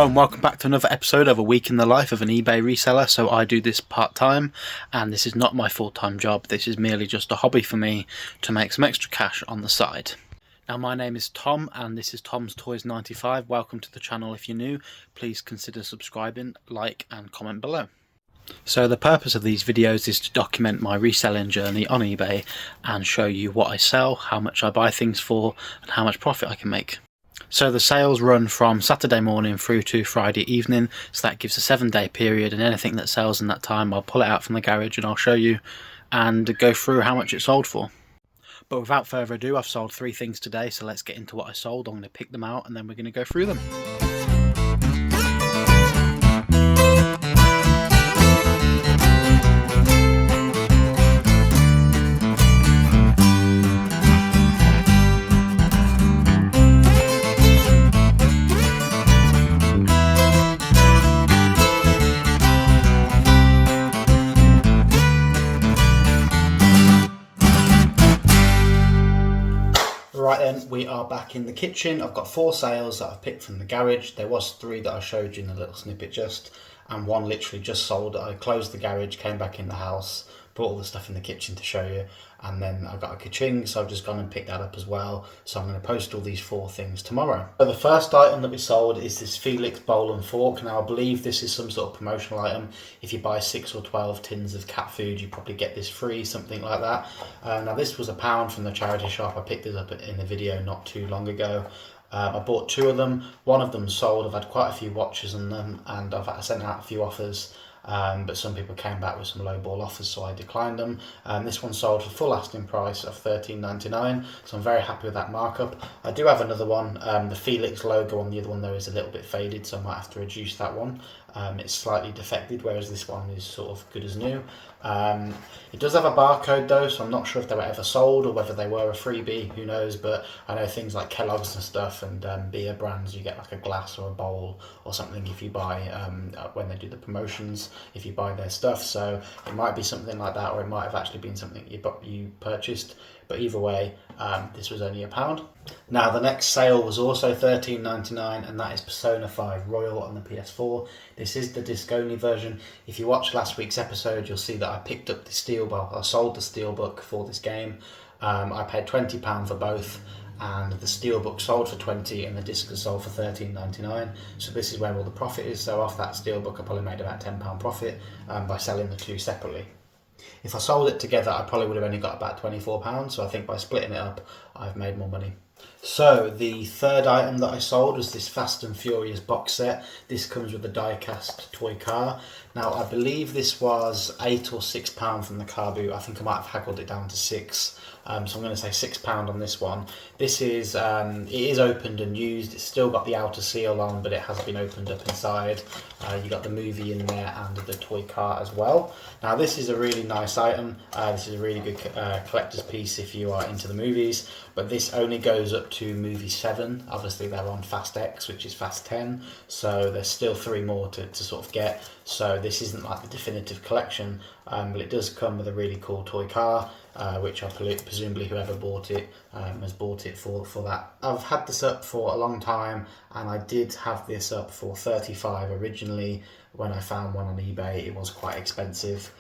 and welcome back to another episode of A Week in the Life of an eBay Reseller. So I do this part-time, and this is not my full-time job. This is merely just a hobby for me to make some extra cash on the side. Now, my name is Tom, and this is Tom's Toys 95. Welcome to the channel. If you're new, please consider subscribing, like and comment below. So the purpose of these videos is to document my reselling journey on eBay and show you what I sell, how much I buy things for, and how much profit I can make. So the sales run from Saturday morning through to Friday evening, so that gives a 7-day period, and anything that sells in that time I'll pull it out from the garage and I'll show you and go through how much it sold for. But without further ado, I've sold 3 things today, so let's get into what I sold. I'm going to pick them out and then we're going to go through them. Right then, we are back in the kitchen. I've got 4 sales that I've picked from the garage. There was 3 that I showed you in a little snippet just, and 1 literally just sold. I closed the garage, came back in the house, brought all the stuff in the kitchen to show you, and then I got a ka-ching, so I've just gone and picked that up as well. So I'm going to post all these 4 things tomorrow. So the first item that we sold is this Felix bowl and fork. Now I believe this is some sort of promotional item. If you buy 6 or 12 tins of cat food, you probably get this free, something like that. Now this was £1 from the charity shop. I picked this up in the video not too long ago. I bought 2 of them. 1 of them sold. I've had quite a few watches on them, and I sent out a few offers. But some people came back with some low ball offers, so I declined them. This one sold for full asking price of $13.99, so I'm very happy with that markup. I do have another one. The Felix logo on the other one though is a little bit faded, so I might have to reduce that one. It's slightly defected, whereas this one is sort of good as new. It does have a barcode though, so I'm not sure if they were ever sold or whether they were a freebie, who knows. But I know things like Kellogg's and stuff, and beer brands, you get like a glass or a bowl or something if you buy when they do the promotions, if you buy their stuff. So it might be something like that, or it might have actually been something you purchased. But either way, this was only £1. Now the next sale was also $13.99, and that is Persona 5 Royal on the PS4. This is the disc-only version. If you watched last week's episode, you'll see that I picked up the I sold the steelbook for this game. I paid £20 for both, and the steelbook sold for $20 and the disc was sold for $13.99. So this is where all the profit is. So off that steelbook I probably made about £10 profit by selling the 2 separately. If I sold it together, I probably would have only got about £24, so I think by splitting it up, I've made more money. So the third item that I sold was this Fast and Furious box set. This comes with a die-cast toy car. Now I believe this was £8 or £6 from the car boot. I think I might have haggled it down to £6. So I'm going to say £6 on this one. This is it is opened and used. It's still got the outer seal on, but it has been opened up inside. You got the movie in there and the toy car as well. Now this is a really nice item. This is a really good collector's piece if you are into the movies. But this only goes up to movie 7. Obviously they're on Fast X, which is Fast 10. So there's still 3 more to sort of get. So this isn't like the definitive collection, but it does come with a really cool toy car, which I presumably whoever bought it has bought it for that. I've had this up for a long time, and I did have this up for $35 originally. When I found one on eBay, it was quite expensive.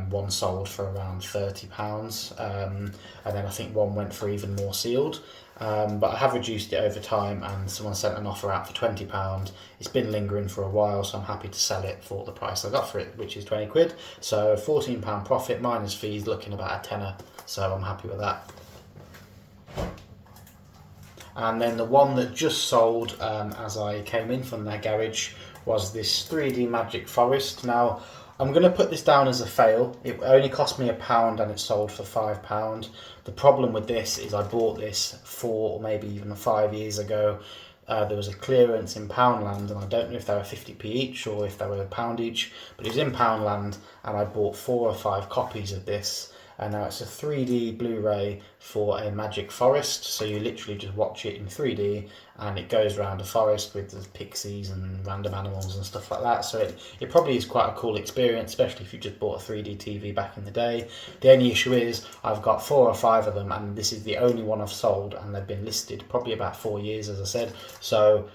One sold for around £30, and then I think one went for even more sealed. But I have reduced it over time, and someone sent an offer out for £20. It's been lingering for a while, so I'm happy to sell it for the price I got for it, which is £20. So £14 profit minus fees, looking about a tenner. So I'm happy with that. And then the one that just sold as I came in from their garage was this 3D Magic Forest. Now I'm going to put this down as a fail. It only cost me £1 and it sold for £5. The problem with this is I bought this 4 or maybe even 5 years ago. There was a clearance in Poundland, and I don't know if they were 50p each or if they were £1 each, but it was in Poundland, and I bought 4 or 5 copies of this. And now it's a 3D Blu-ray for a Magic Forest, so you literally just watch it in 3D, and it goes around a forest with the pixies and random animals and stuff like that. So it probably is quite a cool experience, especially if you just bought a 3D TV back in the day. The only issue is I've got 4 or 5 of them, and this is the only one I've sold, and they've been listed probably about 4 years, as I said. So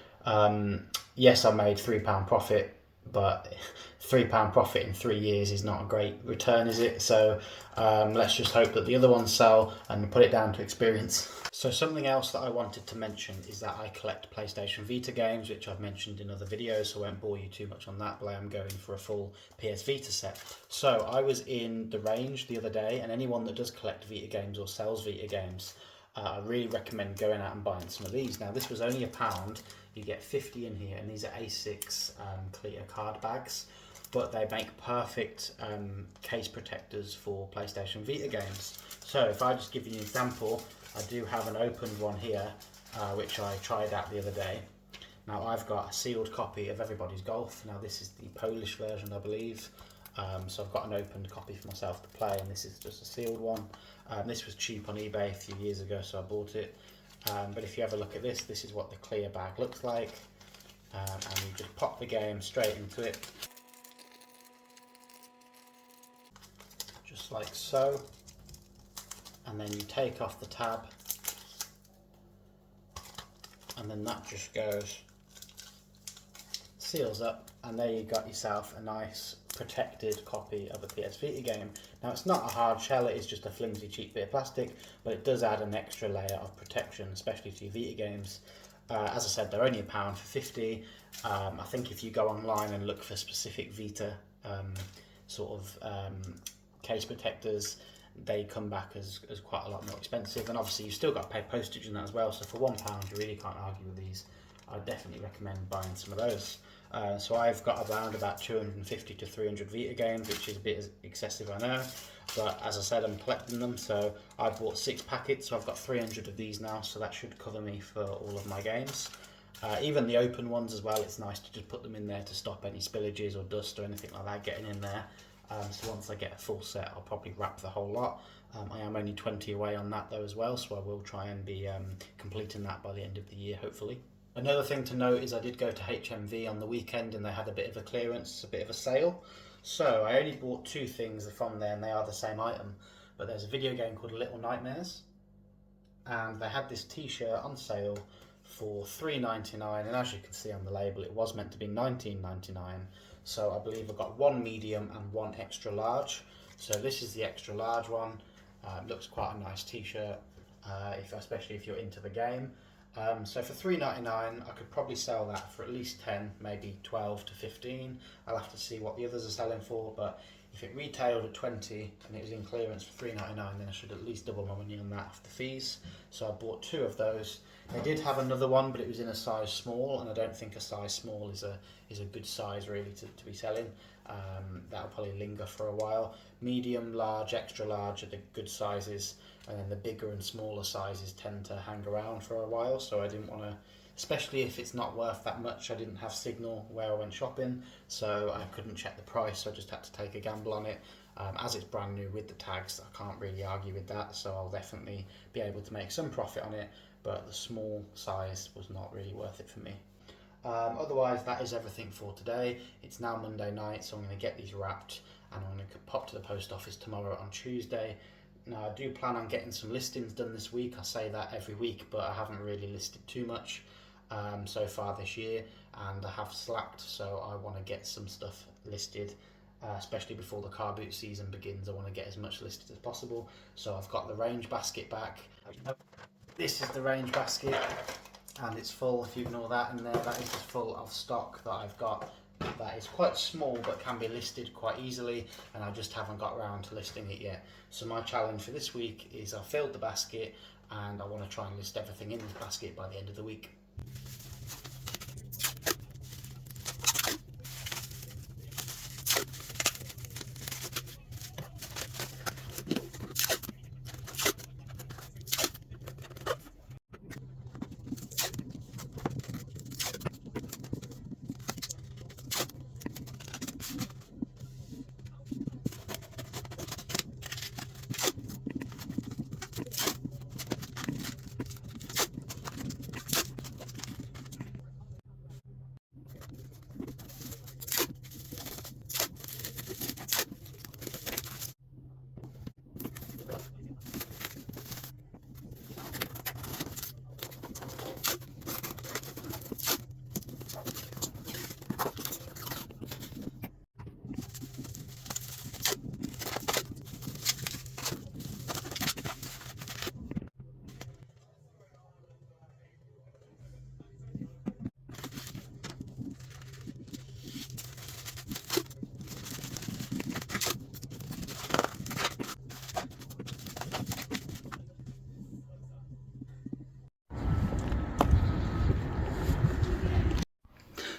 yes, I made £3 profit, but £3 profit in 3 years is not a great return, is it? So let's just hope that the other ones sell and put it down to experience. So something else that I wanted to mention is that I collect PlayStation Vita games, which I've mentioned in other videos, so I won't bore you too much on that, but I am going for a full PS Vita set. So I was in the range the other day, and anyone that does collect Vita games or sells Vita games, I really recommend going out and buying some of these. Now this was only £1. You get 50 in here, and these are A6 clear card bags, but they make perfect case protectors for PlayStation Vita games. So if I just give you an example, I do have an opened one here, which I tried out the other day. Now I've got a sealed copy of Everybody's Golf. Now this is the Polish version, I believe. So I've got an opened copy for myself to play, and this is just a sealed one. This was cheap on eBay a few years ago, so I bought it. But if you have a look at this, this is what the clear bag looks like. And you just pop the game straight into it. Just like so. And then you take off the tab. And then that just goes, seals up, and there you got yourself a nice protected copy of a PS Vita game. Now it's not a hard shell, it is just a flimsy cheap bit of plastic, but it does add an extra layer of protection, especially to your Vita games. As I said, they're only £1 for 50. I think if you go online and look for specific Vita case protectors, they come back as quite a lot more expensive, and obviously you've still got to pay postage and that as well, so for £1 you really can't argue with these. I definitely recommend buying some of those. So I've got around about 250 to 300 Vita games, which is a bit excessive, I know, but as I said, I'm collecting them, so I bought 6 packets, so I've got 300 of these now, so that should cover me for all of my games. Even the open ones as well, it's nice to just put them in there to stop any spillages or dust or anything like that getting in there. So once I get a full set, I'll probably wrap the whole lot. I am only 20 away on that though as well, so I will try and be completing that by the end of the year, hopefully. Another thing to note is I did go to HMV on the weekend, and they had a bit of a clearance, a bit of a sale. So I only bought 2 things from there, and they are the same item. But there's a video game called Little Nightmares, and they had this t-shirt on sale for $3.99, and as you can see on the label, it was meant to be $19.99. So I believe I got 1 medium and 1 extra large. So this is the extra large one. It looks quite a nice t-shirt, especially if you're into the game. So for $3.99, I could probably sell that for at least 10, maybe 12 to 15. I'll have to see what the others are selling for, but if it retailed at 20 and it was in clearance for $3.99, then I should at least double my money on that after fees. So I bought 2 of those. They did have another one, but it was in a size small, and I don't think a size small is a good size really to be selling. That'll probably linger for a while. Medium, large, extra large are the good sizes, and then the bigger and smaller sizes tend to hang around for a while, so I didn't want to, especially if it's not worth that much. I didn't have signal where I went shopping, so I couldn't check the price, so I just had to take a gamble on it. As it's brand new with the tags, I can't really argue with that, so I'll definitely be able to make some profit on it, but the small size was not really worth it for me. Otherwise, that is everything for today. It's now Monday night, so I'm going to get these wrapped, and I'm going to pop to the post office tomorrow on Tuesday. Now, I do plan on getting some listings done this week. I say that every week, but I haven't really listed too much so far this year, and I have slacked, so I want to get some stuff listed, especially before the car boot season begins. I want to get as much listed as possible. So I've got the range basket back. This is the range basket, and it's full. If you ignore that in there, that is just full of stock that I've got that is quite small but can be listed quite easily, and I just haven't got around to listing it yet. So my challenge for this week is I filled the basket, and I want to try and list everything in this basket by the end of the week.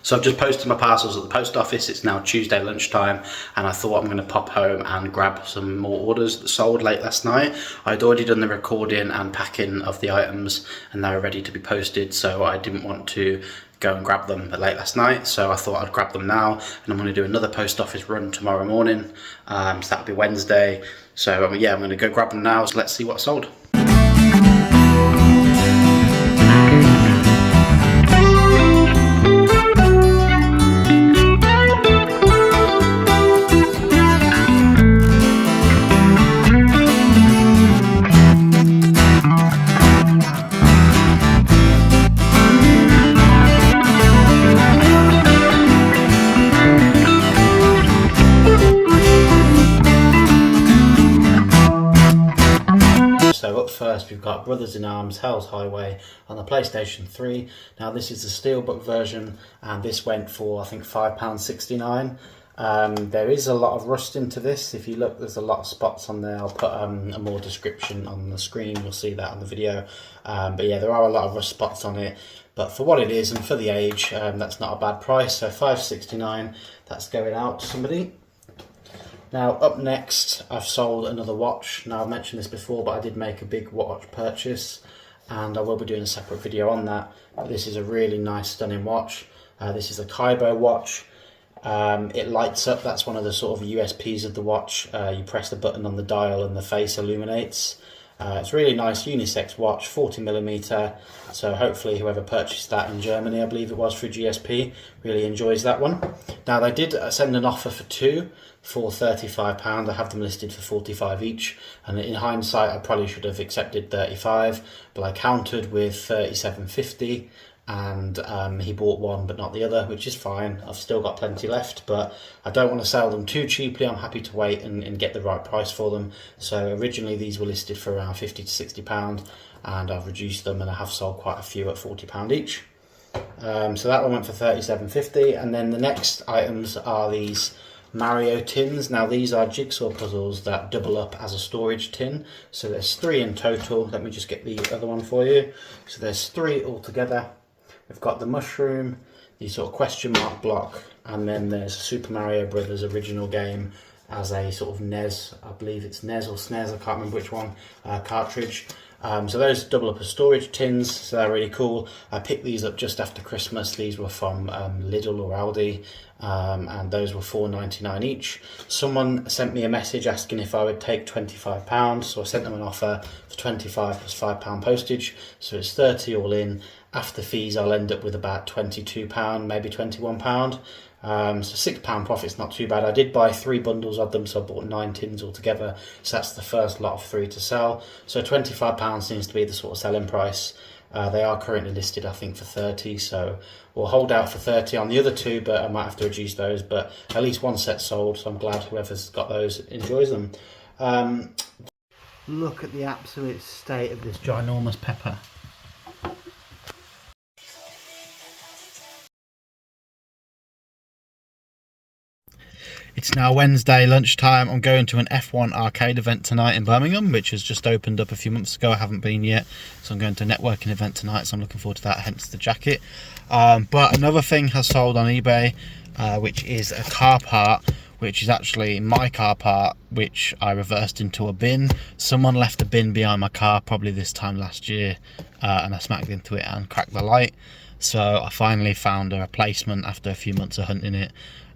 So I've just posted my parcels at the post office. It's now Tuesday lunchtime, and I thought I'm going to pop home and grab some more orders that sold late last night. I'd already done the recording and packing of the items, and they were ready to be posted, so I didn't want to go and grab them late last night, so I thought I'd grab them now, and I'm going to do another post office run tomorrow morning, so that'll be Wednesday. So yeah, I'm going to go grab them now, so let's see what sold. So up first we've got Brothers in Arms Hell's Highway on the PlayStation 3. Now this is the Steelbook version, and this went for I think £5.69. There is a lot of rust into this. If you look, there's a lot of spots on there. I'll put a more description on the screen, you'll see that on the video. But yeah, there are a lot of rust spots on it, but for what it is and for the age, that's not a bad price. So £5.69, that's going out to somebody. Now up next, I've sold another watch. Now I've mentioned this before, but I did make a big watch purchase, and I will be doing a separate video on that. But this is a really nice, stunning watch. This is a Kaibo watch. It lights up. That's one of the sort of USPs of the watch. You press the button on the dial and the face illuminates. It's a really nice unisex watch, 40mm. So hopefully whoever purchased that in Germany, I believe it was through GSP, really enjoys that one. Now they did send an offer for two for £35. I have them listed for 45 each, and in hindsight I probably should have accepted 35, but I countered with 37.50, and he bought one but not the other, which is fine. I've still got plenty left, but I don't want to sell them too cheaply. I'm happy to wait and get the right price for them. So originally these were listed for around £50 to £60, and I've reduced them, and I have sold quite a few at £40 each. So that one went for 37.50, and then the next items are these Mario tins. Now these are jigsaw puzzles that double up as a storage tin. So there's 3 in total. Let me just get the other one for you. So there's 3 altogether. We've got the mushroom, the sort of question mark block, and then there's Super Mario Brothers original game as a sort of NES, I believe it's NES or SNES, I can't remember which one, cartridge. So those double up as storage tins, so they're really cool. I picked these up just after Christmas. These were from Lidl or Aldi, and those were £4.99 each. Someone sent me a message asking if I would take £25, so I sent them an offer for 25 plus £5 postage, so it's 30 all in. After fees, I'll end up with about £22, maybe £21. So £6 profit's not too bad. I did buy 3 bundles of them, so I bought 9 tins altogether. So that's the first lot of 3 to sell. So £25 seems to be the sort of selling price. They are currently listed, I think, for 30. So we'll hold out for 30 on the other 2, but I might have to reduce those. But at least one set sold, so I'm glad whoever's got those enjoys them. Look at the absolute state of this ginormous pepper. It's now Wednesday lunchtime. I'm going to an F1 arcade event tonight in Birmingham, which has just opened up a few months ago. I haven't been yet, so I'm going to a networking event tonight, so I'm looking forward to that, hence the jacket. But another thing has sold on eBay, which is a car part, which is actually my car part, which I reversed into a bin. Someone left a bin behind my car probably this time last year, and I smacked into it and cracked the light. So I finally found a replacement after a few months of hunting it,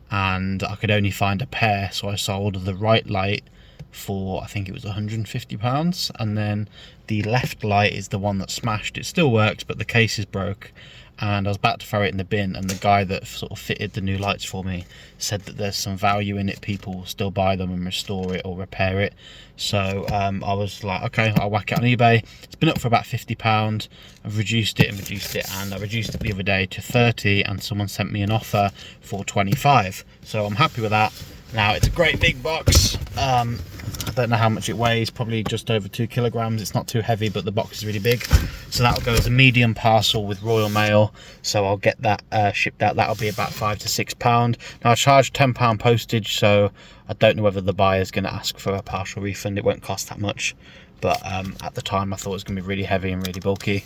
and I could only find a pair, so I sold the right light for, I think it was £150, and then the left light is the one that smashed. It still works, but the case is broke, and I was about to throw it in the bin, and the guy that sort of fitted the new lights for me said that there's some value in it. People will still buy them and restore it or repair it. So I was like, okay, I'll whack it on eBay. It's been up for about £50. I've reduced it, and I reduced it the other day to 30, and someone sent me an offer for 25. So I'm happy with that. Now it's a great big box. I don't know how much it weighs, probably just over 2 kilograms. It's not too heavy, but the box is really big. So that'll go as a medium parcel with Royal Mail. So I'll get that shipped out. That'll be about £5 to £6. Now I charge £10 postage, so I don't know whether the buyer's going to ask for a partial refund. It won't cost that much, but at the time I thought it was going to be really heavy and really bulky.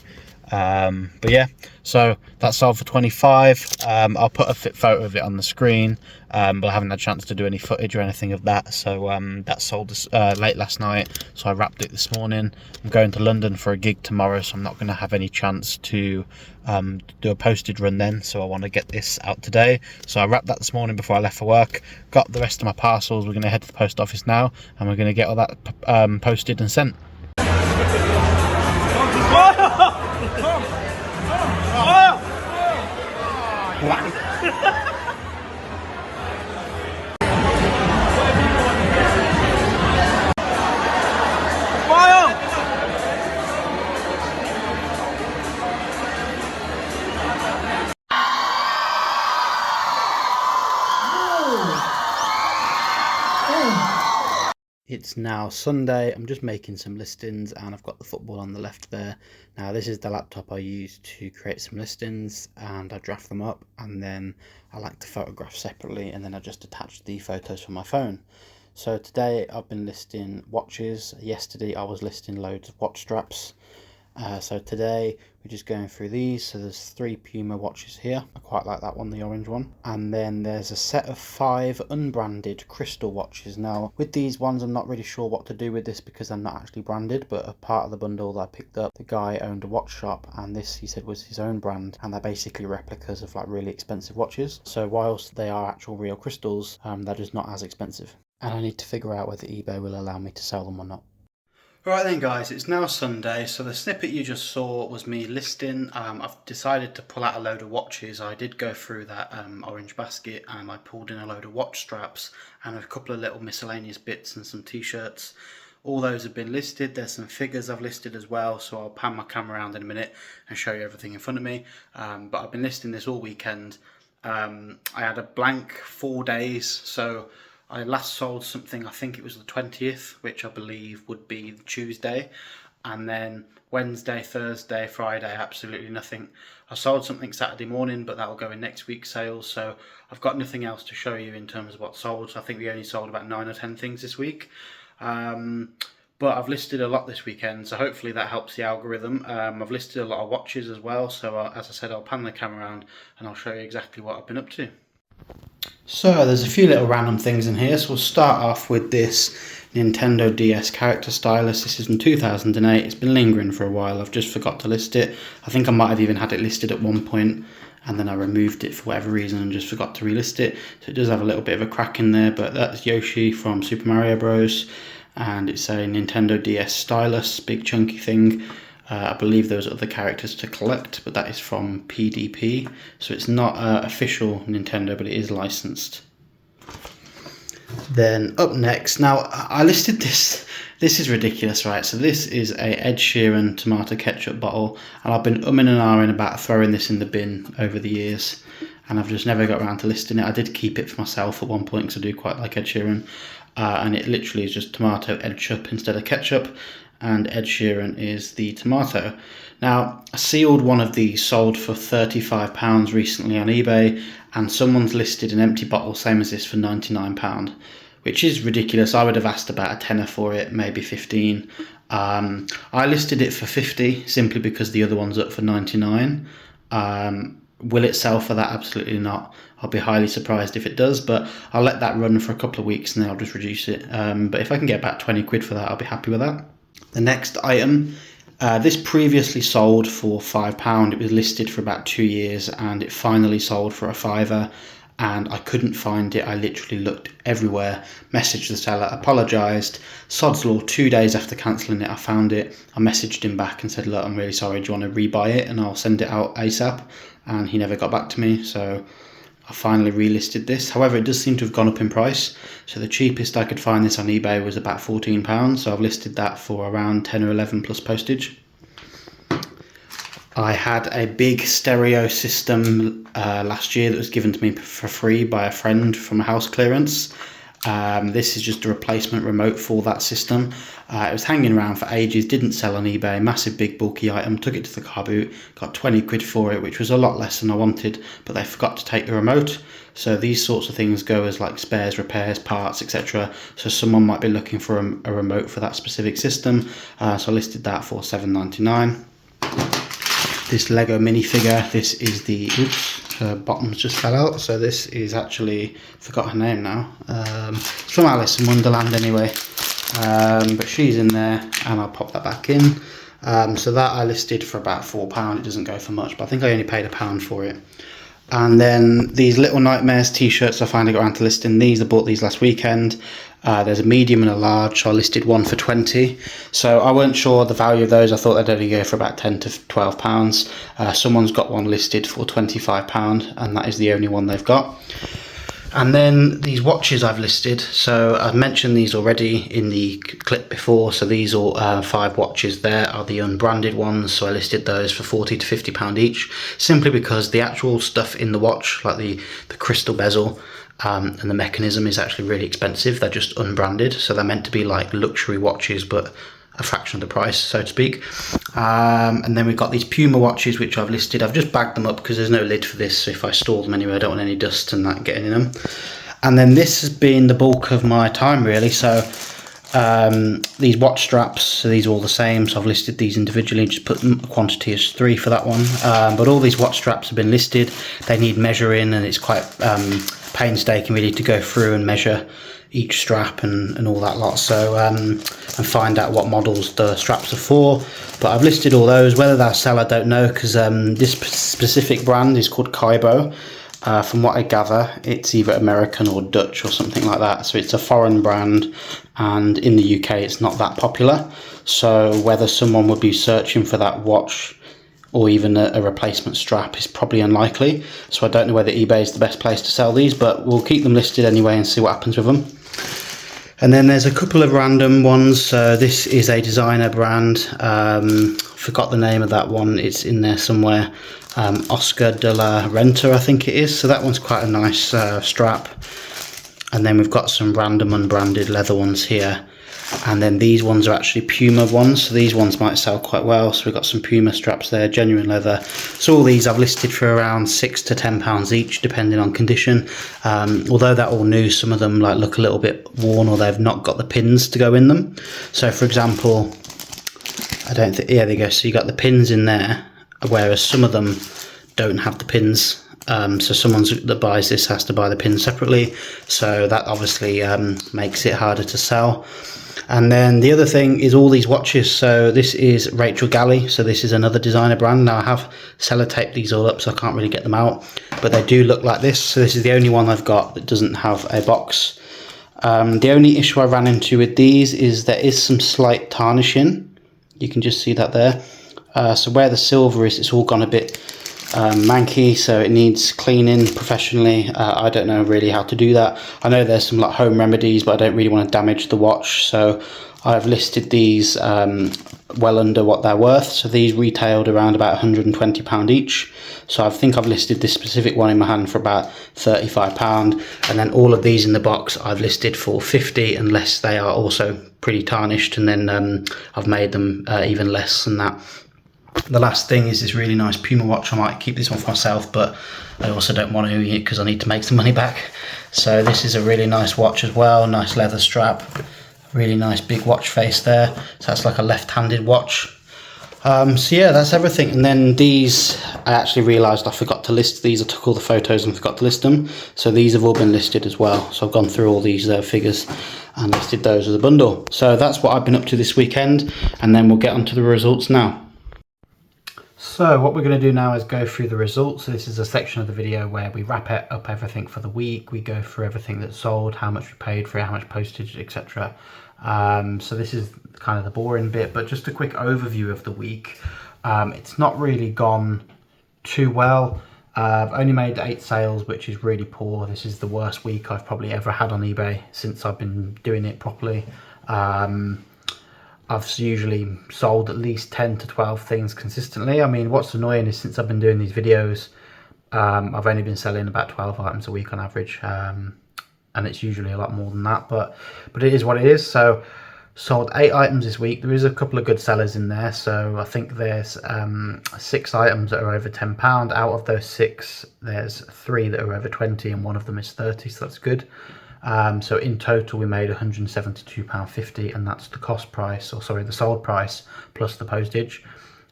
But yeah, so that sold for 25. I'll put a photo of it on the screen, but I haven't had a chance to do any footage or anything of that. So that sold late last night, so I wrapped it this morning. I'm going to London for a gig tomorrow, so I'm not going to have any chance to do a postage run then, so I want to get this out today. So I wrapped that this morning before I left for work, got the rest of my parcels. We're going to head to the post office now, and we're going to get all that posted and sent. It's now Sunday. I'm just making some listings and I've got the football on the left there. Now this is the laptop I use to create some listings, and I draft them up, and then I like to photograph separately, and then I just attach the photos from my phone. So today I've been listing watches. Yesterday I was listing loads of watch straps. So today we're just going through these. So there's 3 Puma watches here. I quite like that one, the orange one. And then there's a set of 5 unbranded crystal watches. Now with these ones I'm not really sure what to do with this because they're not actually branded, but a part of the bundle that I picked up, the guy owned a watch shop, and this he said was his own brand, and they're basically replicas of like really expensive watches. So whilst they are actual real crystals, they're just not as expensive, and I need to figure out whether eBay will allow me to sell them or not. Right then guys, it's now Sunday, so the snippet you just saw was me listing. I've decided to pull out a load of watches. I did go through that orange basket and I pulled in a load of watch straps and a couple of little miscellaneous bits and some t-shirts. All those have been listed. There's some figures I've listed as well, so I'll pan my camera around in a minute and show you everything in front of me. But I've been listing this all weekend. I had a blank 4 days, so I last sold something, I think it was the 20th, which I believe would be Tuesday. And then Wednesday, Thursday, Friday, absolutely nothing. I sold something Saturday morning, but that will go in next week's sales. So I've got nothing else to show you in terms of what sold. So I think we only sold about 9 or 10 things this week. But I've listed a lot this weekend, so hopefully that helps the algorithm. I've listed a lot of watches as well. So as I said, I'll pan the camera around and I'll show you exactly what I've been up to. So there's a few little random things in here. So we'll start off with this Nintendo DS character stylus. This is from 2008. It's been lingering for a while. I've just forgot to list it. I think I might have even had it listed at one point, and then I removed it for whatever reason and just forgot to relist it. So it does have a little bit of a crack in there, but that's Yoshi from Super Mario Bros. And it's a Nintendo DS stylus, big chunky thing. I believe those are other characters to collect, but that is from PDP. So it's not official Nintendo, but it is licensed. Then up next, now I listed this. This is ridiculous, right? So this is a Ed Sheeran tomato ketchup bottle, and I've been umming and ahhing about throwing this in the bin over the years, and I've just never got around to listing it. I did keep it for myself at one point because I do quite like Ed Sheeran, and it literally is just tomato ketchup instead of ketchup. And Ed Sheeran is the tomato. Now, I sealed one of these sold for £35 recently on eBay, and someone's listed an empty bottle same as this for £99, which is ridiculous. I would have asked about a tenner for it, maybe 15. I listed it for 50 simply because the other one's up for 99. Will it sell for that? Absolutely not. I'll be highly surprised if it does, but I'll let that run for a couple of weeks and then I'll just reduce it. But if I can get about 20 quid for that, I'll be happy with that. The next item, this previously sold for £5. It was listed for about 2 years and it finally sold for a £5, and I couldn't find it. I literally looked everywhere, messaged the seller, apologised. Sod's law, 2 days after cancelling it, I found it. I messaged him back and said, look, I'm really sorry, do you want to rebuy it and I'll send it out ASAP? And he never got back to me, so I finally relisted this. However, it does seem to have gone up in price. So the cheapest I could find this on eBay was about £14. So I've listed that for around 10 or 11 plus postage. I had a big stereo system last year that was given to me for free by a friend from a house clearance. This is just a replacement remote for that system. It was hanging around for ages, didn't sell on eBay, massive big bulky item, took it to the car boot, got 20 quid for it, which was a lot less than I wanted, but they forgot to take the remote. So these sorts of things go as like spares, repairs, parts, etc. So someone might be looking for a remote for that specific system. So I listed that for £7.99. this Lego minifigure. This is the, oops, her bottoms just fell out. So this is actually, forgot her name now. It's from Alice in Wonderland anyway. But she's in there, and I'll pop that back in. So that I listed for about £4. It doesn't go for much, but I think I only paid £1 for it. And then these Little Nightmares t-shirts, I finally got around to listing these. I bought these last weekend. There's a medium and a large, so I listed one for 20. So I weren't sure the value of those. I thought they'd only go for about 10 to £12. Someone's got one listed for £25, and that is the only one they've got. And then these watches I've listed, so I've mentioned these already in the clip before. So these are 5 watches there are the unbranded ones, so I listed those for £40 to £50 each, simply because the actual stuff in the watch, like the crystal bezel and the mechanism, is actually really expensive. They're just unbranded, so they're meant to be like luxury watches, but a fraction of the price, so to speak. And then we've got these Puma watches, which I've listed. I've just bagged them up because there's no lid for this, so if I store them anyway, I don't want any dust and that getting in them. And then this has been the bulk of my time, really. So these watch straps, so these are all the same, so I've listed these individually, just put a quantity as 3 for that one. But all these watch straps have been listed. They need measuring, and it's quite painstaking really to go through and measure each strap and all that lot, so and find out what models the straps are for. But I've listed all those. Whether they'll sell, I don't know, because this specific brand is called Kaibo. From what I gather, it's either American or Dutch or something like that, so it's a foreign brand, and in the UK it's not that popular. So whether someone would be searching for that watch or even a replacement strap is probably unlikely. So I don't know whether eBay is the best place to sell these, but we'll keep them listed anyway and see what happens with them. And then there's a couple of random ones. So this is a designer brand. Forgot the name of that one. It's in there somewhere. Oscar de la Renta, I think it is. So that one's quite a nice strap. And then we've got some random unbranded leather ones here. And then these ones are actually Puma ones, so these ones might sell quite well. So we've got some Puma straps there, genuine leather. So all these I've listed for around £6 to £10 each, depending on condition. Although they're all new, some of them like look a little bit worn, or they've not got the pins to go in them. So for example, I don't think, yeah, there you go. So you got the pins in there, whereas some of them don't have the pins. So someone that buys this has to buy the pins separately. So that obviously makes it harder to sell. And then the other thing is all these watches. So this is Rachel Galley. So this is another designer brand. Now I have sellotaped these all up, so I can't really get them out, but they do look like this. So this is the only one I've got that doesn't have a box. The only issue I ran into with these is there is some slight tarnishing. You can just see that there. So where the silver is, it's all gone a bit manky, so it needs cleaning professionally. I don't know really how to do that. I know there's some like home remedies, but I don't really want to damage the watch, so I've listed these well under what they're worth. So these retailed around about £120 each, so I think I've listed this specific one in my hand for about £35, and then all of these in the box I've listed for £50, unless they are also pretty tarnished, and then I've made them even less than that. The last thing is this really nice Puma watch. I might keep this one for myself, but I also don't want to because I need to make some money back. So this is a really nice watch as well, nice leather strap, really nice big watch face there. So that's like a left-handed watch. So yeah, that's everything. And then these, I actually realised I forgot to list these. I took all the photos and forgot to list them. So these have all been listed as well. So I've gone through all these figures and listed those as a bundle. So that's what I've been up to this weekend, and then we'll get onto the results now. So what we're going to do now is go through the results. So this is a section of the video where we wrap up everything for the week. We go through everything that's sold, how much we paid for it, how much postage, etc. So this is kind of the boring bit, but just a quick overview of the week. It's not really gone too well. I've only made 8 sales, which is really poor. This is the worst week I've probably ever had on eBay since I've been doing it properly. I've usually sold at least 10 to 12 things consistently. I mean, what's annoying is since I've been doing these videos, I've only been selling about 12 items a week on average, and it's usually a lot more than that, but it is what it is. So sold 8 items this week. There is a couple of good sellers in there, so I think there's 6 items that are over £10. Out of those 6, there's 3 that are over 20, and one of them is 30, so that's good. So in total we made £172.50, and that's the cost price, or sorry, the sold price plus the postage.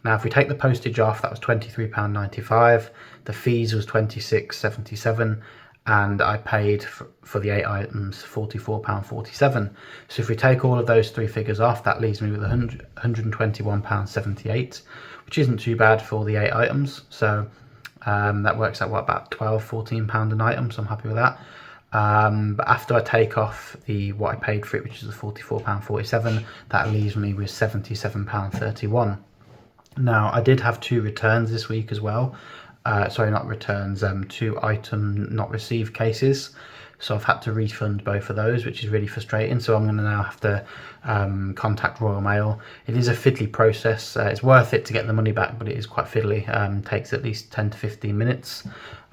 Now, if we take the postage off, that was £23.95. The fees was £26.77. And I paid for the 8 items £44.47. So if we take all of those three figures off, that leaves me with £121.78, which isn't too bad for the 8 items. So that works out, what, about £12-14 an item, so I'm happy with that. But after I take off what I paid for it, which is the £44.47, that leaves me with £77.31. Now, I did have 2 returns this week as well. Sorry, not returns, 2 item not received cases. So I've had to refund both of those, which is really frustrating. So I'm going to now have to contact Royal Mail. It is a fiddly process. It's worth it to get the money back, but it is quite fiddly. Takes at least 10 to 15 minutes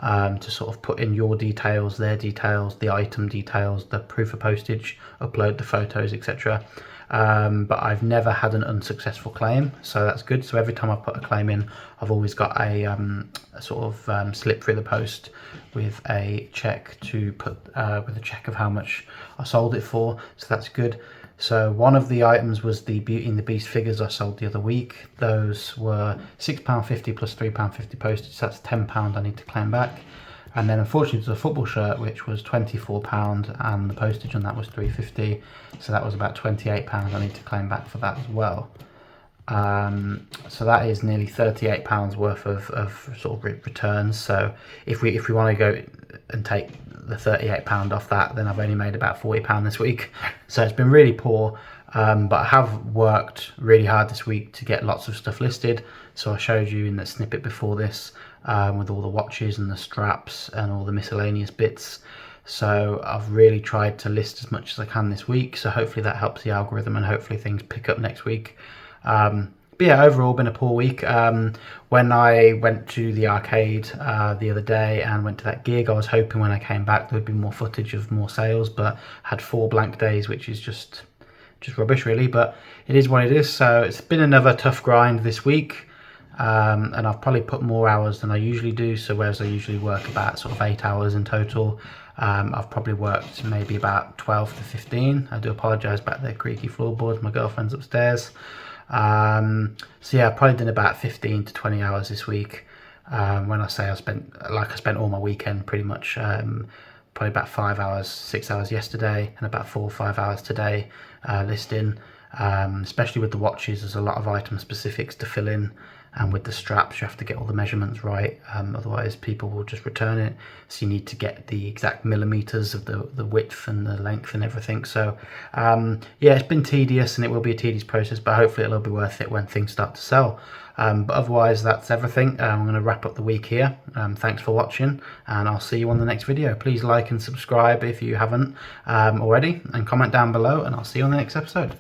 to sort of put in your details, their details, the item details, the proof of postage, upload the photos, etc. But I've never had an unsuccessful claim, so that's good. So every time I put a claim in, I've always got a sort of slip through the post with a check to put with a check of how much I sold it for, so that's good. So one of the items was the Beauty and the Beast figures I sold the other week. Those were £6.50 plus £3.50 postage, so that's £10 I need to claim back. And then unfortunately there's a football shirt which was £24 and the postage on that was £3.50, so that was about £28 I need to claim back for that as well. So that is nearly £38 worth of sort of returns. So if we want to go and take the £38 off that, then I've only made about £40 this week. So it's been really poor, but I have worked really hard this week to get lots of stuff listed. So I showed you in the snippet before this with all the watches and the straps and all the miscellaneous bits. So I've really tried to list as much as I can this week, so hopefully that helps the algorithm and hopefully things pick up next week. But yeah, overall been a poor week. When I went to the arcade the other day and went to that gig, I was hoping when I came back there would be more footage of more sales, but had 4 blank days, which is just rubbish really, but it is what it is. So it's been another tough grind this week. And I've probably put more hours than I usually do, so whereas I usually work about sort of 8 hours in total, I've probably worked maybe about 12 to 15. I do apologise about the creaky floorboards, my girlfriend's upstairs. So yeah, I've probably done about 15 to 20 hours this week. When I say I spent all my weekend pretty much, probably about 5 hours, 6 hours yesterday and about 4 or 5 hours today listing. Especially with the watches, there's a lot of item specifics to fill in, and with the straps you have to get all the measurements right, otherwise people will just return it. So you need to get the exact millimeters of the width and the length and everything. So yeah, it's been tedious and it will be a tedious process, but hopefully it'll be worth it when things start to sell. But otherwise that's everything. I'm going to wrap up the week here. Thanks for watching, and I'll see you on the next video. Please like and subscribe if you haven't already, and comment down below, and I'll see you on the next episode.